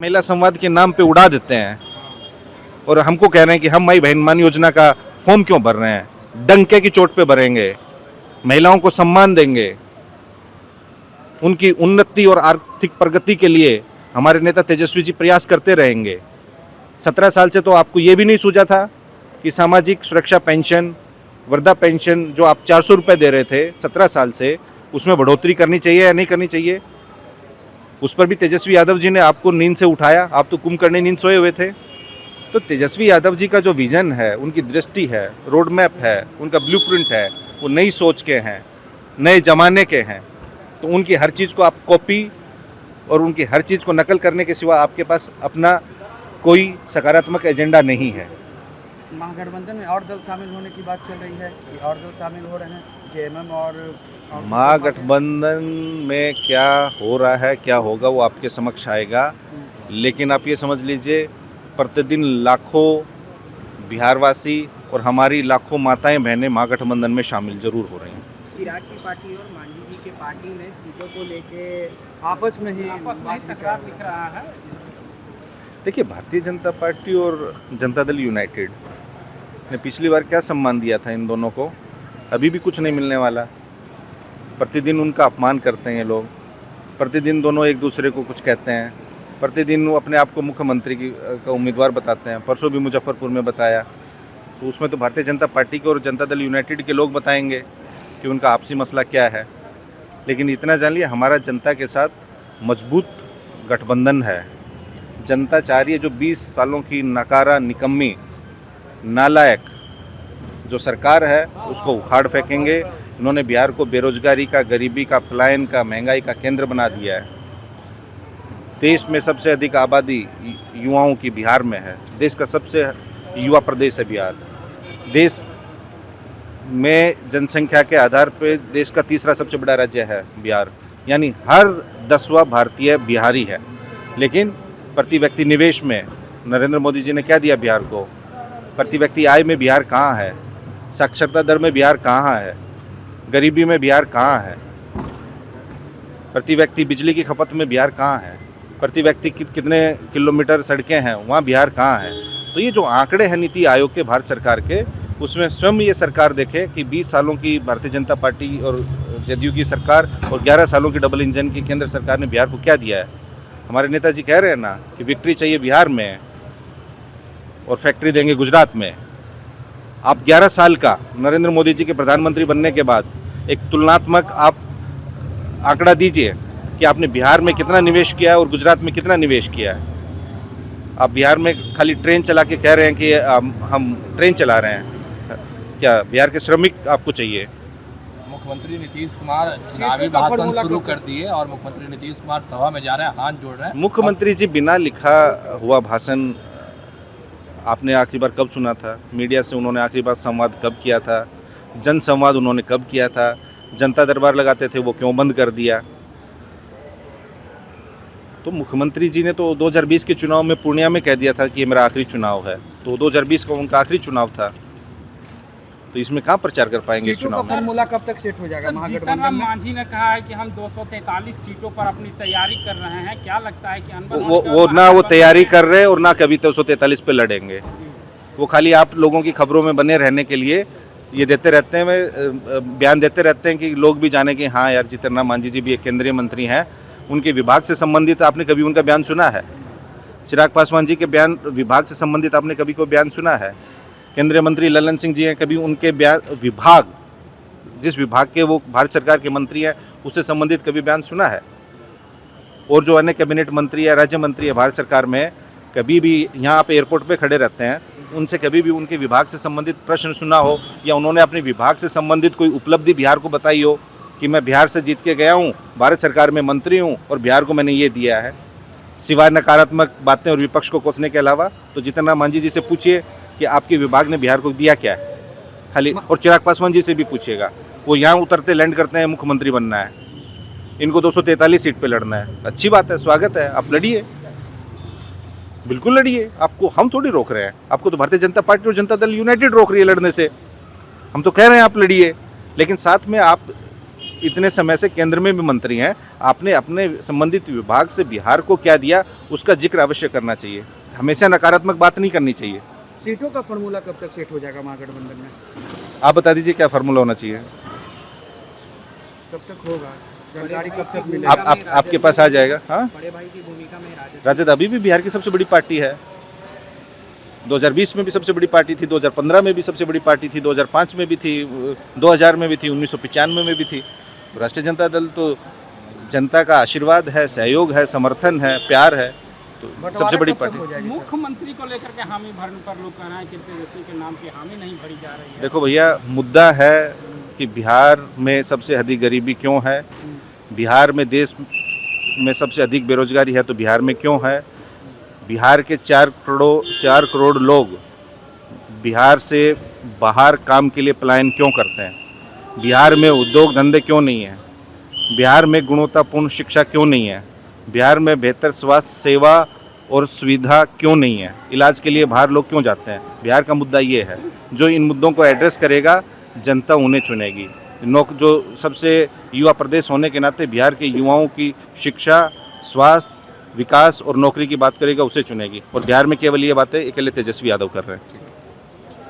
महिला संवाद के नाम पे उड़ा देते हैं और हमको कह रहे हैं कि हम माई बहन मान योजना का फॉर्म क्यों भर रहे हैं। डंके की चोट पे भरेंगे, महिलाओं को सम्मान देंगे, उनकी उन्नति और आर्थिक प्रगति के लिए हमारे नेता तेजस्वी जी प्रयास करते रहेंगे। 17 साल से तो आपको ये भी नहीं सूझा था कि सामाजिक सुरक्षा पेंशन, वृद्धा पेंशन जो आप 400 रुपये दे रहे थे 17 साल से, उसमें बढ़ोतरी करनी चाहिए या नहीं करनी चाहिए। उस पर भी तेजस्वी यादव जी ने आपको नींद से उठाया। आप तो कुंभकर्णी नींद सोए हुए थे। तो तेजस्वी यादव जी का जो विजन है, उनकी दृष्टि है, रोड मैप है, उनका ब्लूप्रिंट है, वो नई सोच के हैं, नए ज़माने के हैं। तो उनकी हर चीज़ को आप कॉपी और उनकी हर चीज़ को नकल करने के सिवा आपके पास अपना कोई सकारात्मक एजेंडा नहीं है। महागठबंधन में और दल शामिल होने की बात चल रही है कि और दल शामिल हो रहे हैं, जेएमएम और महागठबंधन में क्या हो रहा है, क्या होगा, वो आपके समक्ष आएगा। लेकिन आप ये समझ लीजिए, प्रतिदिन लाखों बिहारवासी और हमारी लाखों माताएं बहनें महागठबंधन में शामिल जरूर हो रही हैं। चिराग की पार्टी और मांझी जी की पार्टी में सीटों को लेके आपस में ही तकरार दिख रहा है। देखिए, भारतीय जनता पार्टी और जनता दल यूनाइटेड ने पिछली बार क्या सम्मान दिया था इन दोनों को, अभी भी कुछ नहीं मिलने वाला। प्रतिदिन उनका अपमान करते हैं ये लोग, प्रतिदिन दोनों एक दूसरे को कुछ कहते हैं, प्रतिदिन वो अपने आप को मुख्यमंत्री का उम्मीदवार बताते हैं। परसों भी मुजफ्फरपुर में बताया, तो उसमें तो भारतीय जनता पार्टी के और जनता दल यूनाइटेड के लोग बताएंगे कि उनका आपसी मसला क्या है। लेकिन इतना जान लिया, हमारा जनता के साथ मजबूत गठबंधन है। जनता चाह रही है जो 20 सालों की नकारा, निकम्मी, नालायक जो सरकार है उसको उखाड़ फेंकेंगे। इन्होंने बिहार को बेरोजगारी का, गरीबी का, पलायन का, महंगाई का केंद्र बना दिया है। देश में सबसे अधिक आबादी युवाओं की बिहार में है। देश का सबसे युवा प्रदेश है बिहार। देश में जनसंख्या के आधार पर देश का तीसरा सबसे बड़ा राज्य है बिहार, यानी हर 10वां भारतीय बिहारी है। लेकिन प्रति व्यक्ति निवेश में नरेंद्र मोदी जी ने क्या दिया बिहार को? प्रति व्यक्ति आय में बिहार कहाँ है? साक्षरता दर में बिहार कहाँ है? गरीबी में बिहार कहाँ है? प्रति व्यक्ति बिजली की खपत में बिहार कहाँ है? प्रति व्यक्ति कितने किलोमीटर सड़कें हैं, वहाँ बिहार कहाँ है? तो ये जो आंकड़े हैं नीति आयोग के भारत सरकार के, उसमें स्वयं ये सरकार देखे कि 20 सालों की भारतीय जनता पार्टी और जदयू की सरकार और 11 सालों की डबल इंजन की केंद्र सरकार ने बिहार को क्या दिया है। हमारे नेताजी कह रहे हैं ना कि विक्ट्री चाहिए बिहार में और फैक्ट्री देंगे गुजरात में। आप 11 साल का नरेंद्र मोदी जी के प्रधानमंत्री बनने के बाद एक तुलनात्मक आप आंकड़ा दीजिए कि आपने बिहार में कितना निवेश किया है और गुजरात में कितना निवेश किया है। आप बिहार में खाली ट्रेन चला के कह रहे हैं कि हम ट्रेन चला रहे हैं। क्या बिहार के श्रमिक आपको चाहिए? मुख्यमंत्री नीतीश कुमार चुनावी भाषण शुरू कर दिए और मुख्यमंत्री नीतीश कुमार सभा में जा रहे हैं, हाथ जोड़ रहे हैं। मुख्यमंत्री जी बिना लिखा हुआ भाषण आपने आखिरी बार कब सुना था? मीडिया से उन्होंने आखिरी बार संवाद कब किया था? जन संवाद उन्होंने कब किया था? जनता दरबार लगाते थे, वो क्यों बंद कर दिया? तो मुख्यमंत्री जी ने तो 2020 के चुनाव में पूर्णिया में कह दिया था कि ये मेरा आखिरी चुनाव है। तो 2020 का उनका आखिरी चुनाव था, तो इसमें कहाँ प्रचार कर पाएंगे इस चुनाव में? फॉर्मूला कब तक सेट हो जाएगा महागठबंधन में? मांझी ने कहा है कि हम 243 सीटों पर अपनी तैयारी कर रहे हैं। क्या लगता है कि वो ना वो तैयारी कर रहे हैं और ना कभी 243 पे लड़ेंगे। वो खाली आप लोगों की खबरों में बने रहने के लिए ये देते रहते हैं, बयान देते रहते हैं कि लोग भी जाने कि हाँ यार, जितेंद्र मांझी जी भी एक केंद्रीय मंत्री हैं, उनके विभाग से संबंधित आपने कभी उनका बयान सुना है? चिराग पासवान जी के बयान विभाग से संबंधित आपने कभी कोई बयान सुना है? केंद्रीय मंत्री ललन सिंह जी हैं, कभी उनके बयान विभाग, जिस विभाग के वो भारत सरकार के मंत्री हैं, उससे संबंधित कभी बयान सुना है? और जो अन्य कैबिनेट मंत्री या राज्य मंत्री है भारत सरकार में, कभी भी यहाँ आप एयरपोर्ट पे खड़े रहते हैं, उनसे कभी भी उनके विभाग से संबंधित प्रश्न सुना हो या उन्होंने अपने विभाग से संबंधित कोई उपलब्धि बिहार को बताई हो कि मैं बिहार से जीत के गया हूँ, भारत सरकार में मंत्री हूँ और बिहार को मैंने ये दिया है? सिवाय नकारात्मक बातें और विपक्ष को कोसने के अलावा। तो जितेंद्र मांझी जी से पूछिए कि आपके विभाग ने बिहार को दिया क्या है खाली। और चिराग पासवान जी से भी पूछिएगा, वो यहाँ उतरते लैंड करते हैं मुख्यमंत्री बनना है, इनको 243 सीट पे लड़ना है। अच्छी बात है, स्वागत है, आप लड़िए, बिल्कुल लड़िए। आपको हम थोड़ी रोक रहे हैं, आपको तो भारतीय जनता पार्टी और जनता दल यूनाइटेड रोक रही है लड़ने से। हम तो कह रहे हैं आप लड़िए, लेकिन साथ में आप इतने समय से केंद्र में भी मंत्री हैं, आपने अपने संबंधित विभाग से बिहार को क्या दिया उसका जिक्र अवश्य करना चाहिए। हमेशा नकारात्मक बात नहीं करनी चाहिए। सीटों का फॉर्मूला कब तक सेट हो जाएगा महागठबंधन में? आप बता दीजिए क्या फार्मूला होना चाहिए। कब तक होगा जानकारी, कब तक मिलेगा? आप आपके पास आ जाएगा। हाँ, बड़े भाई की भूमिका में राजद अभी भी बिहार की सबसे बड़ी पार्टी है। 2020 में भी सबसे बड़ी पार्टी थी, 2015 में भी सबसे बड़ी पार्टी थी, 2005 में भी थी, 2000 में भी थी, 1995 में भी थी। तो राष्ट्रीय जनता दल तो जनता का आशीर्वाद है, सहयोग है, समर्थन है, प्यार है, तो सबसे बड़ी पार्टी। मुख्यमंत्री को लेकर के हामी भरने पर लोग कह रहे हैं कि तेजस्वी के नाम की हामी नहीं भरी जा रही है। देखो भैया, मुद्दा है कि बिहार में सबसे अधिक गरीबी क्यों है, बिहार में देश में सबसे अधिक बेरोजगारी है तो बिहार में क्यों है, बिहार के 4 करोड़ लोग बिहार से बाहर काम के लिए पलायन क्यों करते हैं, बिहार में उद्योग धंधे क्यों नहीं हैं, बिहार में गुणवत्तापूर्ण शिक्षा क्यों नहीं है, बिहार में बेहतर स्वास्थ्य सेवा और सुविधा क्यों नहीं है, इलाज के लिए बाहर लोग क्यों जाते हैं। बिहार का मुद्दा ये है। जो इन मुद्दों को एड्रेस करेगा जनता उन्हें चुनेगी। जो सबसे युवा प्रदेश होने के नाते बिहार के युवाओं की शिक्षा, स्वास्थ्य, विकास और नौकरी की बात करेगा उसे चुनेगी। और बिहार में केवल ये बातें अकेले तेजस्वी यादव कर रहे हैं।